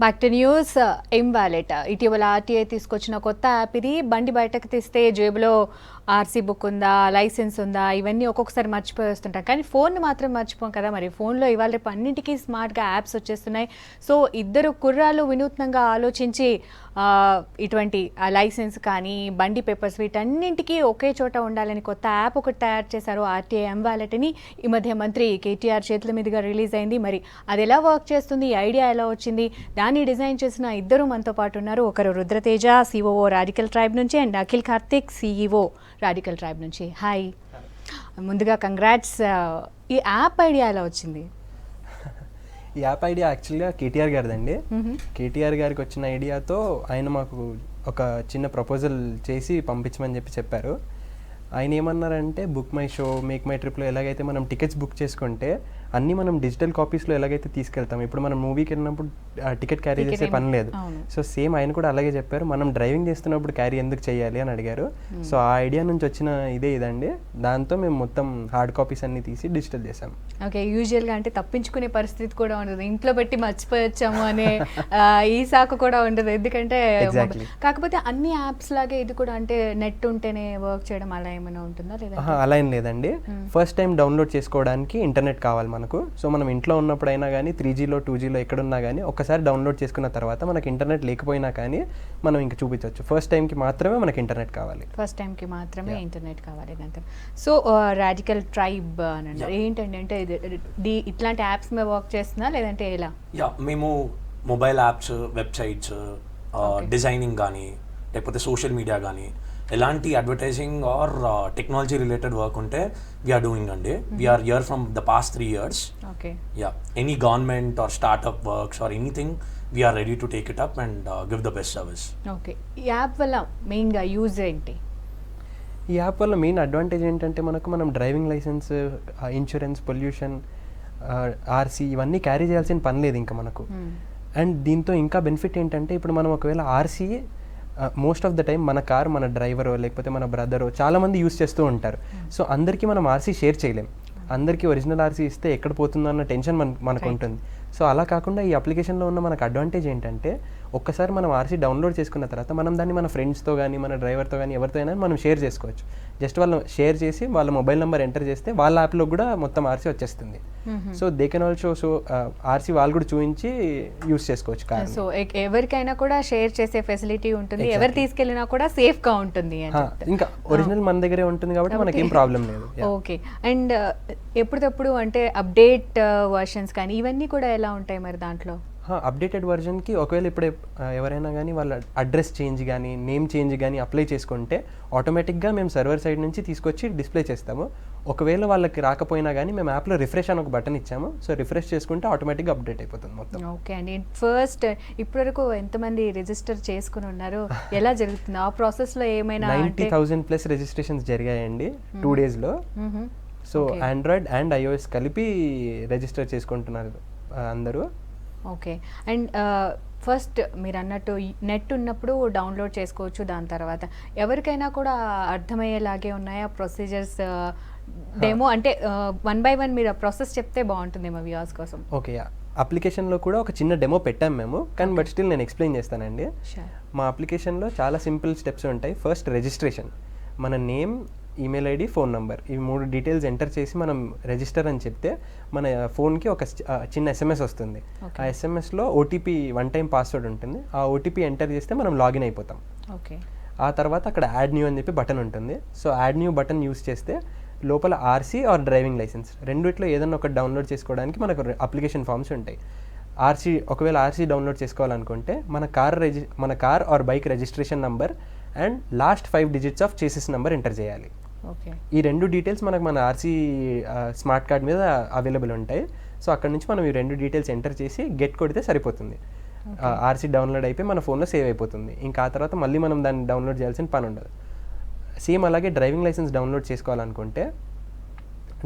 Back to news. M-Wallet ఇటీవల RTI తీసుకొచ్చిన కొత్త యాప్ ఇది. బండి బయటకు తీస్తే జేబులో ఆర్సీ బుక్ ఉందా, లైసెన్స్ ఉందా, ఇవన్నీ ఒక్కొక్కసారి మర్చిపోయి వస్తుంటాం. కానీ ఫోన్ మాత్రం మర్చిపోం కదా. మరి ఫోన్లో ఇవాళ రేపు అన్నింటికీ స్మార్ట్గా యాప్స్ వచ్చేస్తున్నాయి. సో ఇద్దరు కుర్రాళ్ళు వినూత్నంగా ఆలోచించి ఇటువంటి లైసెన్స్ కానీ బండి పేపర్స్ వీటన్నింటికీ ఒకే చోట ఉండాలని కొత్త యాప్ ఒకటి తయారు చేశారు. ఆర్టీఐ M-Walletని ఈ మధ్య మంత్రి కేటీఆర్ చేతుల మీదుగా రిలీజ్ అయింది. మరి అది ఎలా వర్క్ చేస్తుంది, ఈ ఐడియా ఎలా వచ్చింది, దాన్ని డిజైన్ చేసిన ఇద్దరు మనతో పాటు ఉన్నారు. ఒకరు రుద్రతేజ, సిఓఓ రాడికల్ ట్రైబ్ నుంచి, and Akhil Karthik, CEO radical tribe నుంచి. హాయ్, ముందుగా కంగ్రాట్స్. ఈ యాప్ ఐడియా ఎలా వచ్చింది? ఈ యాప్ ఐడియా యాక్చువల్గా కేటీఆర్ గారిదండి. కేటీఆర్ గారికి వచ్చిన ఐడియాతో ఆయన మాకు ఒక చిన్న ప్రపోజల్ చేసి పంపించమని చెప్పారు. ఆయన ఏమన్నారంటే, book my show, make my ట్రిప్లో ఎలాగైతే మనం టికెట్స్ బుక్ చేసుకుంటే అన్నీ మనం డిజిటల్ కాపీస్లో ఎలాగైతే తీసుకెళ్తాం, ఇప్పుడు మనం మూవీకి వెళ్ళినప్పుడు టికెట్ క్యారీ చేసే పని లేదు. సో సేమ్ ఆయన కూడా అలాగే చెప్పారు, మనం డ్రైవింగ్ చేస్తున్నప్పుడు క్యారీ ఎందుకు చేయాలి అని అడిగారు. సో ఆ ఐడియా నుంచి వచ్చిన ఇదండి. దాంతో మేము మొత్తం హార్డ్ కాపీస్ అన్ని తీసి డిజిటల్ చేసాం. ఓకే, యూజువల్గా అంటే తప్పించుకునే పరిస్థితి కూడా ఉండదు, ఇంట్లో పెట్టి మర్చిపోయొచ్చాము అనే ఈ సాకు కూడా ఉండదు. ఎందుకంటే కాకపోతే అన్ని యాప్స్ లాగే ఇది కూడా అంటే నెట్ ఉంటేనే వర్క్ చేయడం అలా ఏమైనా ఉంటుందా లేదా? అలా ఏం లేదండి. ఫస్ట్ టైం డౌన్లోడ్ చేసుకోవడానికి ఇంటర్నెట్ కావాలి మనకు. సో మనం ఇంట్లో ఉన్నప్పుడైనా కానీ 3Gలో 2Gలో ఎక్కడున్నా కానీ ఒక్కసారి డౌన్లోడ్ చేసుకున్న తర్వాత మనకి ఇంటర్నెట్ లేకపోయినా కానీ మనం ఇంకా చూపించవచ్చు. ఫస్ట్ టైంకి మాత్రమే మనకి ఇంటర్నెట్ కావాలి. ఫస్ట్ టైంకి మాత్రమే ఇంటర్నెట్ కావాలి. సో రాడికల్ ట్రైబ్ అని అంటారు ఏంటండి, అంటే ఇట్లాంటి యాప్స్ మీద వర్క్ చేస్తున్నా లేదంటే ఎలా? మేము మొబైల్ యాప్స్, వెబ్సైట్స్, డిజైనింగ్ కానీ లేకపోతే సోషల్ మీడియా కానీ ఎలాంటి advertising or technology related work ఉంటే వీఆర్ డూయింగ్ అండి. We are here from the past 3 years. Any government or startup works or anything we are ready to take it up and give the best service. Okay, ఈ app వల్ల మెయిన్గా use ఏంటి? ఈ app వల్ల main advantage ఏంటంటే మనం driving license, insurance, pollution, RC ఇవన్నీ carry చేయాల్సిన పని లేదు ఇంకా మనకు. అండ్ దీంతో ఇంకా బెనిఫిట్ ఏంటంటే, ఇప్పుడు మనం ఒకవేళ RC most of the time మన కార్ మన డ్రైవరో లేకపోతే మన బ్రదరో చాలామంది యూస్ చేస్తూ ఉంటారు. సో అందరికీ మనం ఆర్సీ షేర్ చేయలేం. అందరికీ ఒరిజినల్ ఆర్సీ ఇస్తే ఎక్కడ పోతుందో అన్న టెన్షన్ మనకు ఉంటుంది. సో అలా కాకుండా ఈ అప్లికేషన్లో ఉన్న మనకు అడ్వాంటేజ్ ఏంటంటే, ఒక్కసారి మనం ఆర్సీ డౌన్లోడ్ చేసుకున్న తర్వాత మనం దాన్ని మన ఫ్రెండ్స్తో కానీ మన డ్రైవర్తో కానీ ఎవరితో అయినా మనం షేర్ చేసుకోవచ్చు. జస్ట్ వాళ్ళు షేర్ చేసి వాళ్ళ మొబైల్ నెంబర్ ఎంటర్ చేస్తే వాళ్ళ యాప్లో కూడా మొత్తం ఆర్సీ వచ్చేస్తుంది. So they can also RC వాళ్ళు కూడా చూపించి యూస్ చేసుకోవచ్చు కార్. సో ఎవరికైనా కూడా షేర్ చేసే ఫెసిలిటీ ఉంటుంది, ఎవరు తీసుకెళ్ళినా కూడా సేఫ్గా ఉంటుంది. ఇంకా ఒరిజినల్ మన దగ్గరే ఉంటుంది కాబట్టి మనకి ఏం ప్రాబ్లం లేదు. ఓకే, అండ్ ఎప్పటికప్పుడు అంటే అప్డేట్ వర్షన్స్ కానీ ఇవన్నీ కూడా ఎలా ఉంటాయి మరి దాంట్లో? అప్డేటెడ్ వర్జన్కి ఒకవేళ ఇప్పుడు ఎవరైనా కానీ వాళ్ళ అడ్రస్ చేంజ్ కానీ నేమ్ చేంజ్ కానీ అప్లై చేసుకుంటే ఆటోమేటిక్గా మేము సర్వర్ సైడ్ నుంచి తీసుకొచ్చి డిస్ప్లే చేస్తాము. ఒకవేళ వాళ్ళకి రాకపోయినా కానీ మేము యాప్లో రిఫ్రెష్ అని ఒక బటన్ ఇచ్చాము. సో రిఫ్రెష్ చేసుకుంటే ఆటోమేటిక్గా అప్డేట్ అయిపోతుంది మొత్తం. ఓకే అండి, ఫస్ట్ ఇప్పటివరకు ఎంతమంది రిజిస్టర్ చేసుకుని ఉన్నారు, ఎలా జరుగుతుంది ఆ ప్రాసెస్లో? ఏమైనా 90,000+ రిజిస్ట్రేషన్స్ జరిగాయండి 2 daysలో. సో ఆండ్రాయిడ్ అండ్ iOS కలిపి రిజిస్టర్ చేసుకుంటున్నారు అందరూ. ఓకే, అండ్ ఫస్ట్ మీరు అన్నట్టు నెట్ ఉన్నప్పుడు డౌన్లోడ్ చేసుకోవచ్చు. దాని తర్వాత ఎవరికైనా కూడా అర్థమయ్యేలాగే ఉన్నాయా ప్రొసీజర్స్? డెమో అంటే 1 by 1 మీరు ప్రాసెస్ చెప్తే బాగుంటుందేమో వ్యూవర్స్ కోసం. ఓకే, అప్లికేషన్లో కూడా ఒక చిన్న డెమో పెట్టాం మేము, కానీ బట్ స్టిల్ నేను ఎక్స్ప్లెయిన్ చేస్తానండి. మా అప్లికేషన్లో చాలా సింపుల్ స్టెప్స్ ఉంటాయి. ఫస్ట్ రిజిస్ట్రేషన్, మన name, email ID, phone number, ఇవి 3 డీటెయిల్స్ ఎంటర్ చేసి మనం రిజిస్టర్ అని చెప్తే మన ఫోన్కి ఒక చిన్న SMS వస్తుంది. ఆ SMSలో OTP 1-time పాస్వర్డ్ ఉంటుంది. ఆ OTP ఎంటర్ చేస్తే మనం లాగిన్ అయిపోతాం. ఓకే, ఆ తర్వాత అక్కడ యాడ్ న్యూ అని చెప్పి బటన్ ఉంటుంది. So add new button use చేస్తే లోపల ఆర్సీ ఆర్ డ్రైవింగ్ లైసెన్స్ రెండిట్లో ఏదన్నా ఒకటి డౌన్లోడ్ చేసుకోవడానికి మనకు అప్లికేషన్ ఫామ్స్ ఉంటాయి. ఒకవేళ ఆర్సీ డౌన్లోడ్ చేసుకోవాలనుకుంటే మన car or bike registration number and last 5 digits of chassis number enter చేయాలి. ఈ 2 డీటెయిల్స్ మనకు మన ఆర్సీ స్మార్ట్ కార్డ్ మీద అవైలబుల్ ఉంటాయి. సో అక్కడ నుంచి మనం ఈ 2 డీటెయిల్స్ ఎంటర్ చేసి గెట్ కొడితే సరిపోతుంది. ఆర్సీ డౌన్లోడ్ అయిపోయి మన ఫోన్లో సేవ్ అయిపోతుంది. ఇంకా ఆ తర్వాత మళ్ళీ మనం దాన్ని డౌన్లోడ్ చేయాల్సిన పని ఉండదు. సేమ్ అలాగే డ్రైవింగ్ లైసెన్స్ డౌన్లోడ్ చేసుకోవాలనుకుంటే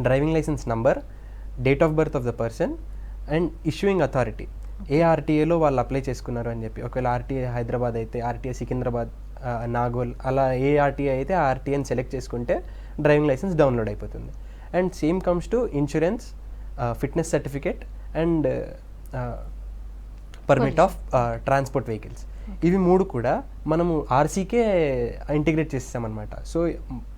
driving licence number, date of birth of the person and issuing authority, ఏ ఆర్టీఏలో వాళ్ళు అప్లై చేసుకున్నారు అని చెప్పి. ఒకవేళ ఆర్టీఏ హైదరాబాద్ అయితే ఆర్టీఏ సికింద్రాబాద్, నాగోల్, అలా ఏ ఆర్టీఏ అయితే ఆ ఆర్టీఏని సెలెక్ట్ చేసుకుంటే డ్రైవింగ్ లైసెన్స్ డౌన్లోడ్ అయిపోతుంది. And same comes to insurance, fitness certificate and permit of transport vehicles. ఇవి 3 కూడా మనము ఆర్సీకే ఇంటిగ్రేట్ చేస్తామన్నమాట. సో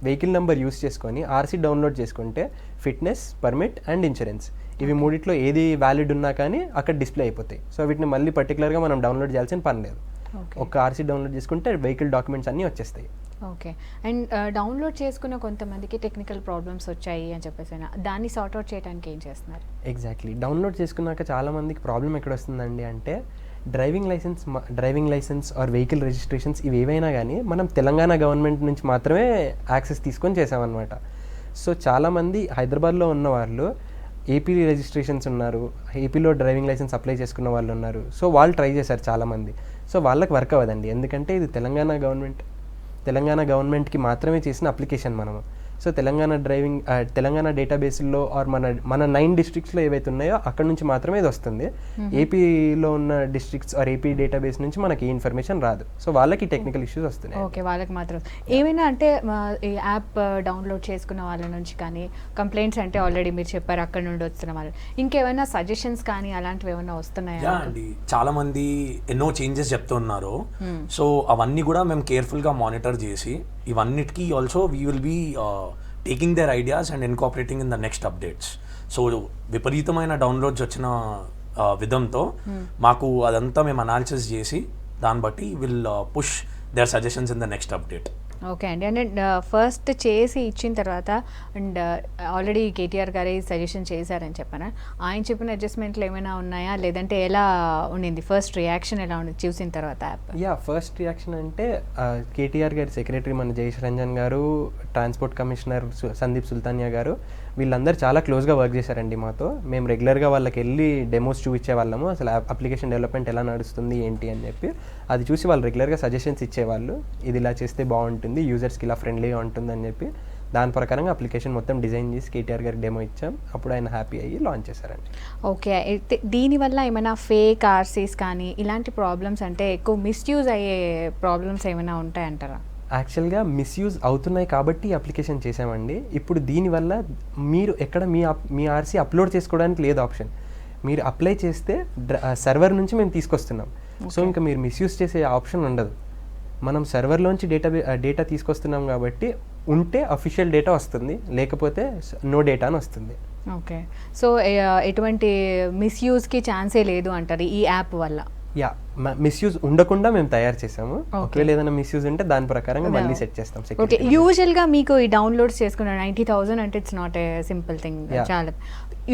వెహికల్ నెంబర్ యూస్ చేసుకొని ఆర్సీ డౌన్లోడ్ చేసుకుంటే ఫిట్నెస్, పర్మిట్ అండ్ ఇన్సూరెన్స్ ఇవి 3 ఏది వ్యాలిడ్ ఉన్నా కానీ అక్కడ డిస్ప్లే అయిపోతాయి. సో వీటిని మళ్ళీ పర్టికులర్గా మనం డౌన్లోడ్ చేయాల్సిన పని లేదు. ఒక ఆర్సీ డౌన్లోడ్ చేసుకుంటే వెహికల్ డాక్యుమెంట్స్ అన్నీ వచ్చేస్తాయి. ఓకే. అండ్ డౌన్లోడ్ చేసుకున్న కొంతమందికి టెక్నికల్ ప్రాబ్లమ్స్ వచ్చాయి అని చెప్పేసి దాన్ని సార్ట్అవుట్ చేయడానికి ఏం చేస్తున్నారు? ఎగ్జాక్ట్లీ, డౌన్లోడ్ చేసుకున్నాక చాలామందికి ప్రాబ్లం ఎక్కడ వస్తుందండి అంటే driving license or vehicle registrations ఇవి ఏవైనా కానీ మనం తెలంగాణ గవర్నమెంట్ నుంచి మాత్రమే యాక్సెస్ తీసుకొని చేసామన్నమాట. సో చాలామంది హైదరాబాద్లో ఉన్న వాళ్ళు ఏపీ రిజిస్ట్రేషన్స్ ఉన్నారు, ఏపీలో డ్రైవింగ్ లైసెన్స్ అప్లై చేసుకున్న వాళ్ళు ఉన్నారు. సో వాళ్ళు ట్రై చేశారు చాలామంది. సో వాళ్ళకి వర్క్ అవ్వదండి, ఎందుకంటే ఇది తెలంగాణ గవర్నమెంట్కి మాత్రమే చేసిన అప్లికేషన్ మనము. సో తెలంగాణ డేటాబేస్లో ఆర్ మన 9 డిస్ట్రిక్ట్స్లో ఏవైతే ఉన్నాయో అక్కడ నుంచి మాత్రమే ఇది వస్తుంది. ఏపీలో ఉన్న డిస్ట్రిక్ట్స్ ఆర్ ఏపీ డేటాబేస్ నుంచి మనకి ఈ ఇన్ఫర్మేషన్ రాదు. సో వాళ్ళకి టెక్నికల్ ఇష్యూస్ వస్తున్నాయి. ఓకే, వాళ్ళకి మాత్రం ఏమైనా అంటే ఈ యాప్ డౌన్లోడ్ చేసుకున్న వాళ్ళ నుంచి కానీ కంప్లైంట్స్ అంటే ఆల్రెడీ మీరు చెప్పారు అక్కడ నుండి వస్తున్న వాళ్ళు, ఇంకేమైనా సజెషన్స్ కానీ అలాంటివి ఏమైనా వస్తున్నాయా? అండి, చాలా మంది ఎన్నో చేంజెస్ చెప్తున్నారు. సో అవన్నీ కూడా మేము కేర్ఫుల్గా మానిటర్ చేసి ఇవన్నిటికీ also we will be taking their ideas and incorporating in the next updates. So విపరీతమైన డౌన్లోడ్స్ వచ్చిన విధంతో మాకు అదంతా మేము అనాలిసిస్ చేసి దాన్ని బట్టి will push their suggestions in the next update. Okay అండి. అండ్ ఫస్ట్ చేసి ఇచ్చిన తర్వాత అండ్ ఆల్రెడీ కేటీఆర్ గారి సజెషన్ చేశారని చెప్పాను, ఆయన చెప్పిన అడ్జస్ట్మెంట్లు ఏమైనా ఉన్నాయా, లేదంటే ఎలా ఉండింది ఫస్ట్ రియాక్షన్ ఎలా ఉంది చూసిన తర్వాత యాప్? ఫస్ట్ రియాక్షన్ అంటే కేటీఆర్ గారి సెక్రటరీ మన జయేష్ రంజన్ గారు, ట్రాన్స్పోర్ట్ కమిషనర్ సందీప్ సుల్తానియా గారు వీళ్ళందరూ చాలా క్లోజ్గా వర్క్ చేశారండి మాతో. మేము రెగ్యులర్గా వాళ్ళకి వెళ్ళి డెమోస్ చూపించే వాళ్ళము, అసలు అప్లికేషన్ డెవలప్మెంట్ ఎలా నడుస్తుంది ఏంటి అని చెప్పి. అది చూసి వాళ్ళు రెగ్యులర్గా సజెషన్స్ ఇచ్చేవాళ్ళు, ఇది ఇలా చేస్తే బాగుంటుంది, యూజర్స్కి ఇలా ఫ్రెండ్లీగా ఉంటుంది అని చెప్పి. దాని ప్రకారంగా అప్లికేషన్ మొత్తం డిజైన్ చేసి కేటీఆర్ గారికి డెమో ఇచ్చాం. అప్పుడు ఆయన హ్యాపీ అయ్యి లాంచ్ చేశారండి. ఓకే, అయితే దీనివల్ల ఏమైనా ఫేక్ ఆర్సీస్ కానీ ఇలాంటి ప్రాబ్లమ్స్ అంటే ఎక్కువ మిస్యూజ్ అయ్యే ప్రాబ్లమ్స్ ఏమైనా ఉంటాయంటారా? యాక్చువల్గా మిస్యూజ్ అవుతున్నాయి కాబట్టి అప్లికేషన్ చేసామండి. ఇప్పుడు దీనివల్ల మీరు ఎక్కడ మీ ఆర్సీ అప్లోడ్ చేసుకోవడానికి లేదు ఆప్షన్. మీరు అప్లై చేస్తే సర్వర్ నుంచి మేము తీసుకొస్తున్నాం. సో ఇంకా మీరు మిస్యూజ్ చేసే ఆప్షన్ ఉండదు. మనం సర్వర్లోంచి డేటా తీసుకొస్తున్నాం కాబట్టి ఉంటే అఫీషియల్ డేటా వస్తుంది, లేకపోతే నో డేటా అని వస్తుంది. ఓకే, సో ఎటువంటి మిస్యూజ్కి ఛాన్సే లేదు అంటారు ఈ యాప్ వల్ల? మిస్యూజ్ ఉండకుండా మేము తయారు చేసాము. ఒకవేళ ఏదైనా మిస్యూజ్ ఉంటే దాని ప్రకారంగా మళ్ళీ సెట్ చేస్తాం. ఓకే, యూజువల్గా మీకు ఈ డౌన్లోడ్స్ చేసుకున్న 90,000 అంటే it's not a simple thing. చాలా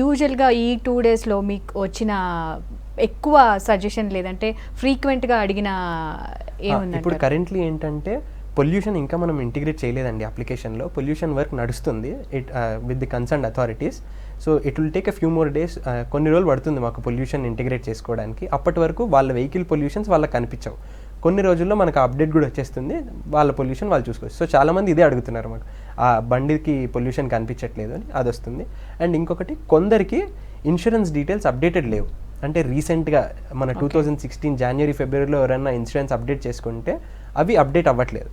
యూజువల్గా ఈ 2 డేస్లో మీకు వచ్చిన ఎక్కువ సజెషన్ లేదంటే ఫ్రీక్వెంట్గా అడిగిన ఏముంది? ఇప్పుడు కరెంట్లీ ఏంటంటే పొల్యూషన్ ఇంకా మనం ఇంటిగ్రేట్ చేయలేదండి అప్లికేషన్లో. పొల్యూషన్ వర్క్ నడుస్తుంది with the concern authorities. So it will take a few more days. కొన్ని రోజులు పడుతుంది మాకు పొల్యూషన్ ఇంటిగ్రేట్ చేసుకోవడానికి. అప్పటి వరకు వాళ్ళ వెహికల్ పొల్యూషన్స్ వాళ్ళకి కనిపించవు. కొన్ని రోజుల్లో మనకు అప్డేట్ కూడా వచ్చేస్తుంది, వాళ్ళ పొల్యూషన్ వాళ్ళు చూసుకోవచ్చు. సో చాలామంది ఇదే అడుగుతున్నారు, మాకు ఆ బండికి పొల్యూషన్ కనిపించట్లేదు అని. అది వస్తుంది. అండ్ ఇంకొకటి, కొందరికి ఇన్సూరెన్స్ డీటెయిల్స్ అప్డేటెడ్ లేవు. అంటే రీసెంట్గా మన 2016 జనవరి ఫిబ్రవరిలో ఎవరైనా ఇన్సూరెన్స్ అప్డేట్ చేసుకుంటే అవి అప్డేట్ అవ్వట్లేదు.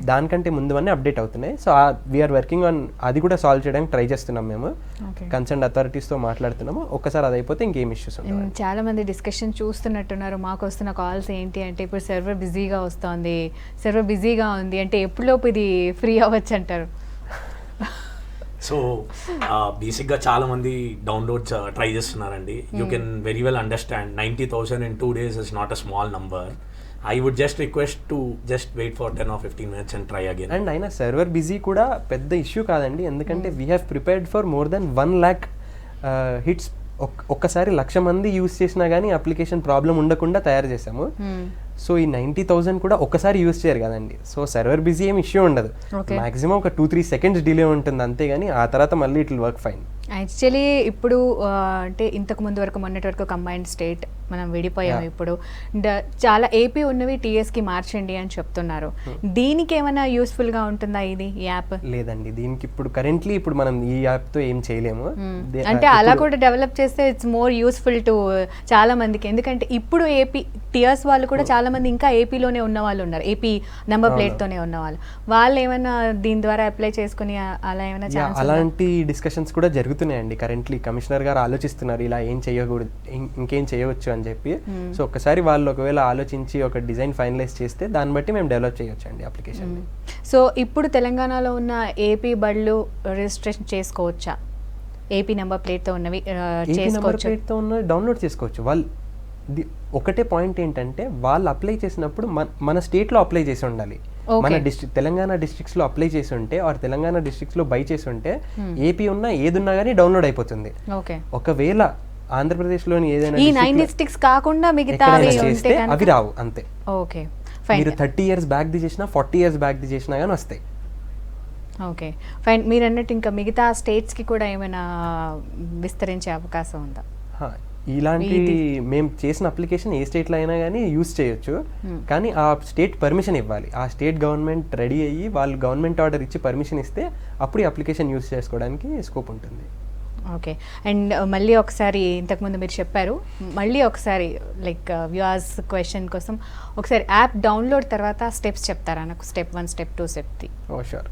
దానికంటే ముందువన్నీ అప్డేట్ అవుతున్నాయి. సో వీఆర్ వర్కింగ్ ఆన్ అది కూడా సాల్వ్ చేయడానికి ట్రై చేస్తున్నాం. మేము కన్సర్న్ అథారిటీస్తో మాట్లాడుతున్నాము. ఒక్కసారి అది అయిపోతే ఇంకేం ఇష్యూస్ ఉంటాయి. చాలా మంది డిస్కషన్ చూస్తున్నట్టున్నారు. మాకు వస్తున్న కాల్స్ ఏంటి అంటే ఇప్పుడు సర్వర్ బిజీగా వస్తుంది, సర్వర్ బిజీగా ఉంది అంటే ఎప్పుడులోపు ఇది ఫ్రీ అవ్వచ్చు అంటారు? సో బేసిక్గా చాలా మంది డౌన్లోడ్స్ ట్రై చేస్తున్నారండి. You can very well understand 90,000 in 2 days is not a small number. I would just request to just wait for 10 or 15 minutes and try again. And అయినా సర్వర్ బిజీ కూడా పెద్ద issue కాదండి, ఎందుకంటే we have prepared for more than 1 lakh hits. ఒక్కసారి 1,00,000 మంది use చేసినా కానీ application problem ఉండకుండా తయారు చేసాము. సో ఈ 90,000 కూడా ఒకసారి యూజ్ చేయరు కదండి. సో సర్వర్ బిజీ ఏమి ఇష్యూ ఉండదు. మాక్సిమం ఒక 2-3 seconds డిలే ఉంటుంది అంతేగాని ఆ తర్వాత మళ్ళీ it will work fine. Actually ఇప్పుడు అంటే ఇంతకు ముందు వరకు మొన్నటి వరకు కంబైన్డ్ స్టేట్ మనం విడిపోయాము. ఇప్పుడు చాలా ఏపీ ఉన్నవి టీఎస్కి మార్చండి అని చెప్తున్నారు. దీనికి ఏమైనా యూస్ఫుల్గా ఉంటుందా ఇది యాప్? లేదండి, దీనికి ఇప్పుడు కరెంట్లీ ఇప్పుడు మనం ఈ యాప్తో ఏం చేయలేము. అంటే అలా కూడా డెవలప్ చేస్తే ఇట్స్ మోర్ యూస్ఫుల్ టు చాలా మందికి. ఎందుకంటే ఇప్పుడు ఏపీ టియర్స్ వాళ్ళు కూడా చాలా మంది ఇంకా ఏపీలోనే ఉన్న వాళ్ళు ఉన్నారు, ఏపీ నెంబర్ ప్లేట్తోనే ఉన్న వాళ్ళు ఏమైనా దీని ద్వారా అప్లై చేసుకుని అలా ఏమైనా ఛాన్స్ అలాంటి డిస్కషన్స్ కూడా జరుగుతున్నాయండి. కరెంట్లీ కమిషనర్ గారు ఆలోచిస్తున్నారు ఇలా ఏం చేయకూడదు, ఇంకేం చేయవచ్చు అని చెప్పి. సో ఒక్కసారి వాళ్ళు ఒకవేళ ఆలోచించి ఒక డిజైన్ ఫైనలైజ్ చేస్తే దాన్ని బట్టి మేము డెవలప్ చేయొచ్చు అండి అప్లికేషన్. సో ఇప్పుడు తెలంగాణలో ఉన్న ఏపీ బళ్ళు రిజిస్ట్రేషన్ చేసుకోవచ్చా? ఏపీ నెంబర్ ప్లేట్తో ఉన్నవి చేసుకోవచ్చు, ప్లేట్తో ఉన్న డౌన్లోడ్ చేసుకోవచ్చు. వాళ్ళు ఒకటే పాయింట్ ఏంటంటే వాళ్ళు అప్లై చేసినప్పుడు మన స్టేట్లో అప్లై చేసి ఉండాలి. మన డిస్ట్రిక్ట్ తెలంగాణ డిస్ట్రిక్ట్స్ లో అప్లై చేసి ఉంటే ఆర్ తెలంగాణ డిస్ట్రిక్ట్స్ లో బై చేసి ఉంటే ఏపీ ఉన్నా ఏదున్నా కానీ డౌన్లోడ్ అయిపోతుంది. ఒకవేళ ఆంధ్రప్రదేశ్ లోని ఏదైనా ఈ 9 డిస్ట్రిక్ట్స్ కాకుండా మిగతా అవి రావు అంతే. ఓకే, మీరు 30 years బ్యాక్ ది చేసినా 40 years బ్యాక్ ది చేసినా కానీ వస్తాయి. Okay fine. మీరు అన్నట్టు ఇంకా మిగతా స్టేట్స్ కి కూడా ఏమైనా విస్తరించే అవకాశం ఉందా? ఇలాంటి మేము చేసిన అప్లికేషన్ ఏ స్టేట్లో అయినా కానీ యూజ్ చేయొచ్చు, కానీ ఆ స్టేట్ పర్మిషన్ ఇవ్వాలి. ఆ స్టేట్ గవర్నమెంట్ రెడీ అయ్యి వాళ్ళు గవర్నమెంట్ ఆర్డర్ ఇచ్చి పర్మిషన్ ఇస్తే అప్పుడు ఈ అప్లికేషన్ యూజ్ చేసుకోవడానికి స్కోప్ ఉంటుంది. ఓకే, అండ్ మళ్ళీ ఒకసారి ఇంతకుముందు మీరు చెప్పారు, మళ్ళీ ఒకసారి లైక్ వ్యూవర్స్ క్వశ్చన్ కోసం ఒకసారి యాప్ డౌన్లోడ్ తర్వాత స్టెప్స్ చెప్తారా నాకు? Step 1, step 2, step 3. Sure.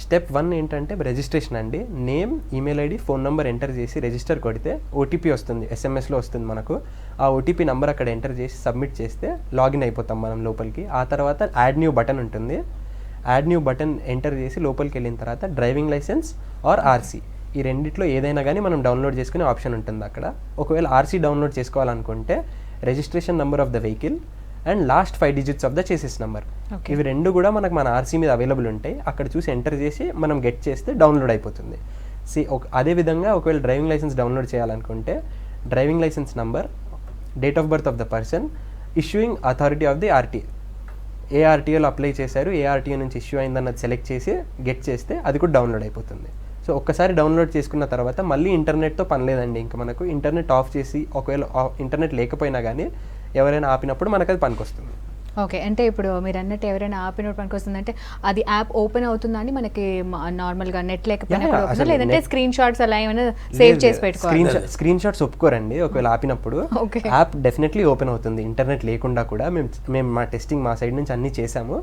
Step 1 ఏంటంటే రిజిస్ట్రేషన్ అండి. Name, email ID, phone number enter చేసి రిజిస్టర్ కొడితే ఓటీపీ వస్తుంది, ఎస్ఎంఎస్లో వస్తుంది మనకు. ఆ ఓటీపీ నెంబర్ అక్కడ ఎంటర్ చేసి సబ్మిట్ చేస్తే లాగిన్ అయిపోతాం మనం లోపలికి. ఆ తర్వాత యాడ్ న్యూ బటన్ ఉంటుంది. యాడ్ న్యూ బటన్ ఎంటర్ చేసి లోపలికి వెళ్ళిన తర్వాత డ్రైవింగ్ లైసెన్స్ ఆర్ ఆర్సీ ఈ రెండిట్లో ఏదైనా కానీ మనం డౌన్లోడ్ చేసుకునే ఆప్షన్ ఉంటుంది అక్కడ. ఒకవేళ ఆర్సీ డౌన్లోడ్ చేసుకోవాలనుకుంటే registration number of the vehicle and last 5 digits of the chassis number, ఇవి రెండు కూడా మనకు మన ఆర్సీ మీద అవైలబుల్ ఉంటాయి. అక్కడ చూసి ఎంటర్ చేసి మనం గెట్ చేస్తే డౌన్లోడ్ అయిపోతుంది. అదేవిధంగా ఒకవేళ డ్రైవింగ్ లైసెన్స్ డౌన్లోడ్ చేయాలనుకుంటే driving licence number, date of birth of the person, issuing authority of the RTA, ఏ ఆర్టీఏలో అప్లై చేశారు, ఏ ఆర్టీఏ నుంచి ఇష్యూ అయిందన్నది సెలెక్ట్ చేసి గెట్ చేస్తే అది కూడా డౌన్లోడ్ అయిపోతుంది. సో ఒక్కసారి డౌన్లోడ్ చేసుకున్న తర్వాత మళ్ళీ ఇంటర్నెట్తో పని లేదండి. ఇంకా మనకు ఇంటర్నెట్ ఆఫ్ చేసి ఒకవేళ ఇంటర్నెట్ లేకపోయినా కానీ ఎవరైనా ఆపినప్పుడు మనకు అది పనికొస్తుంది. ఓకే, అంటే ఇప్పుడు మీరు అన్నట్టు ఎవరైనా ఆపినప్పుడు పనికొస్తుందంటే అది యాప్ ఓపెన్ అవుతుందని మనకి నార్మల్గా నెట్ లేకపోయినా, లేదంటే స్క్రీన్ షాట్స్ అలా ఏమైనా సేవ్ చేసి పెట్టుకోవాలి? స్క్రీన్ షాట్స్ ఒప్పుకోరండి. ఒకవేళ ఆపినప్పుడు యాప్ డెఫినెట్లీ ఓపెన్ అవుతుంది ఇంటర్నెట్ లేకుండా కూడా. మేము మా టెస్టింగ్ మా సైడ్ నుంచి అన్ని చేసాము.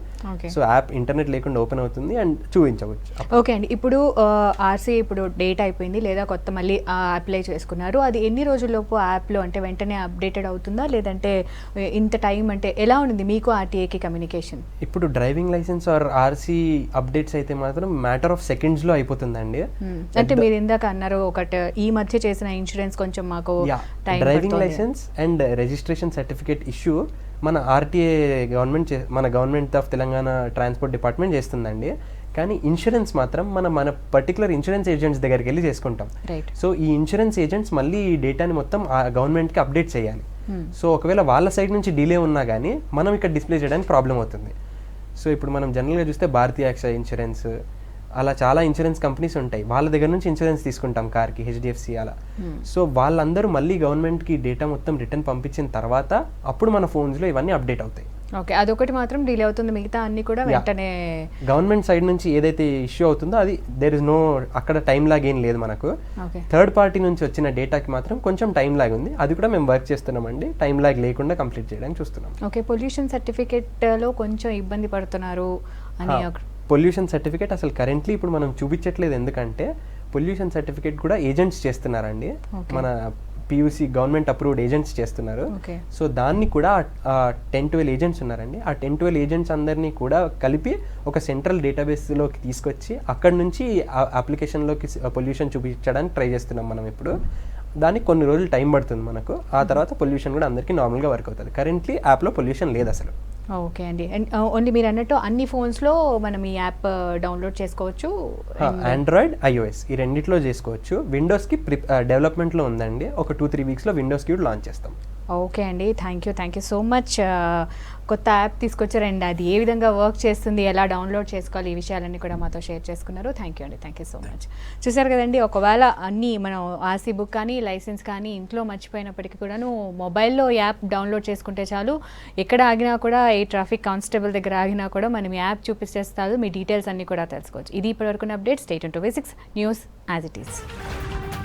సో యాప్ ఇంటర్నెట్ లేకుండా ఓపెన్ అవుతుంది అండ్ చూపించవచ్చు. ఓకే అండి, ఇప్పుడు ఆర్సీ ఇప్పుడు డేట్ అయిపోయింది లేదా కొత్త మళ్ళీ అప్లై చేసుకున్నారు, అది ఎన్ని రోజుల్లోపు యాప్లో అంటే వెంటనే అప్డేటెడ్ అవుతుందా, లేదంటే ఇంత టైం అంటే ఎలా ఉంది మీకు ఆర్టీఏకి కమ్యూనికేషన్? ఇప్పుడు driving license or RC updates అయితే మాత్రం మ్యాటర్ ఆఫ్ సెకండ్స్లో అయిపోతుందండి. అంటే మీరు ఇందాక అన్నారు ఒకటి ఈ మధ్య చేసిన ఇన్సూరెన్స్ కొంచెం మాకు driving license and registration certificate issue మన ఆర్టీఏ మన government of Telangana transport department చేస్తుందండి. కానీ ఇన్సూరెన్స్ మాత్రం మన పర్టికులర్ ఇన్సూరెన్స్ ఏజెంట్స్ దగ్గరికి వెళ్ళి చేసుకుంటాం. సో ఈ ఇన్సూరెన్స్ ఏజెంట్స్ మళ్ళీ ఈ డేటాని మొత్తం గవర్నమెంట్కి అప్డేట్ చేయాలి. సో ఒకవేళ వాళ్ళ సైడ్ నుంచి డిలే ఉన్నా కానీ మనం ఇక్కడ డిస్ప్లే చేయడానికి ప్రాబ్లం అవుతుంది. సో ఇప్పుడు మనం జనరల్గా చూస్తే భారతీయ యాక్సా ఇన్సూరెన్స్ అలా చాలా ఇన్సూరెన్స్ కంపెనీస్ ఉంటాయి, వాళ్ళ దగ్గర నుంచి ఇన్సూరెన్స్ తీసుకుంటాం కార్కి, హెచ్డిఎఫ్సి అలా. సో వాళ్ళందరూ మళ్ళీ గవర్నమెంట్కి డేటా మొత్తం రిటర్న్ పంపించిన తర్వాత అప్పుడు మన ఫోన్స్లో ఇవన్నీ అప్డేట్ అవుతాయి. ఓకే, అదొకటి మాత్రం డిలే అవుతుంది, మిగతా అన్ని కూడా వెంటనే గవర్నమెంట్ సైడ్ నుంచి ఏదైతే ఇష్యూ అవుతుందో అది దేర్ ఇస్ నో అక్కడ టైం లాగ్ ఏం లేదు మనకు. థర్డ్ పార్టీ నుంచి వచ్చిన డేటాకి మాత్రం కొంచెం టైం లాగ్ ఉంది, అది కూడా మేము వర్క్ చేస్తున్నామండి, టైం లాగ్ లేకుండా కంప్లీట్ చేయడానికి చూస్తున్నాం. ఓకే, పొల్యూషన్ సర్టిఫికేట్లో కొంచెం ఇబ్బంది పడుతున్నారు అని. పొల్యూషన్ సర్టిఫికేట్ అసలు కరెంట్లీ ఇప్పుడు మనం చూపించట్లేదు, ఎందుకంటే పొల్యూషన్ సర్టిఫికేట్ కూడా ఏజెంట్స్ చేస్తున్నారండి, మన పియూసి గవర్నమెంట్ అప్రూవ్డ్ ఏజెంట్స్ చేస్తున్నారు. సో దాన్ని కూడా 10-12 ఏజెంట్స్ ఉన్నారండి. ఆ 10-12 ఏజెంట్స్ అందరినీ కూడా కలిపి ఒక సెంట్రల్ డేటాబేస్లోకి తీసుకొచ్చి అక్కడ నుంచి అప్లికేషన్లోకి పొల్యూషన్ చూపించడానికి ట్రై చేస్తున్నాం మనం ఇప్పుడు. దానికి కొన్ని రోజులు టైం పడుతుంది మనకు, ఆ తర్వాత పొల్యూషన్ కూడా అందరికీ నార్మల్గా వర్క్ అవుతుంది. కరెంట్లీ యాప్లో పొల్యూషన్ లేదు అసలు. ఓకే అండి, అండ్ ఓన్లీ మీరు అన్నట్టు అన్ని ఫోన్స్లో మనం ఈ యాప్ డౌన్లోడ్ చేసుకోవచ్చు, ఆండ్రాయిడ్, ఐఓఎస్ ఈ రెండిట్లో చేసుకోవచ్చు. విండోస్కి డెవలప్మెంట్లో ఉందండి, ఒక 2-3 వీక్స్లో విండోస్కి కూడా లాంచ్ చేస్తాం. ఓకే అండి, థ్యాంక్ యూ సో మచ్. కొత్త యాప్ తీసుకొచ్చారండి, అది ఏ విధంగా వర్క్ చేస్తుంది, ఎలా డౌన్లోడ్ చేసుకోవాలి, ఈ విషయాలన్నీ కూడా మాతో షేర్ చేసుకున్నారు. థ్యాంక్ యూ అండి, థ్యాంక్ యూ సో మచ్. చూసారు కదండి, ఒకవేళ అన్నీ మనం ఆర్సీ బుక్ కానీ లైసెన్స్ కానీ ఇంట్లో మర్చిపోయినప్పటికీ కూడాను మొబైల్లో యాప్ డౌన్లోడ్ చేసుకుంటే చాలు, ఎక్కడ ఆగినా కూడా ఏ ట్రాఫిక్ కానిస్టేబుల్ దగ్గర ఆగినా కూడా మనం యాప్ చూపిస్తేస్తారు, మీ డీటెయిల్స్ అన్నీ కూడా తెలుసుకోవచ్చు. ఇది ఇప్పటివరకు update. Stay tuned to V6 news as it is.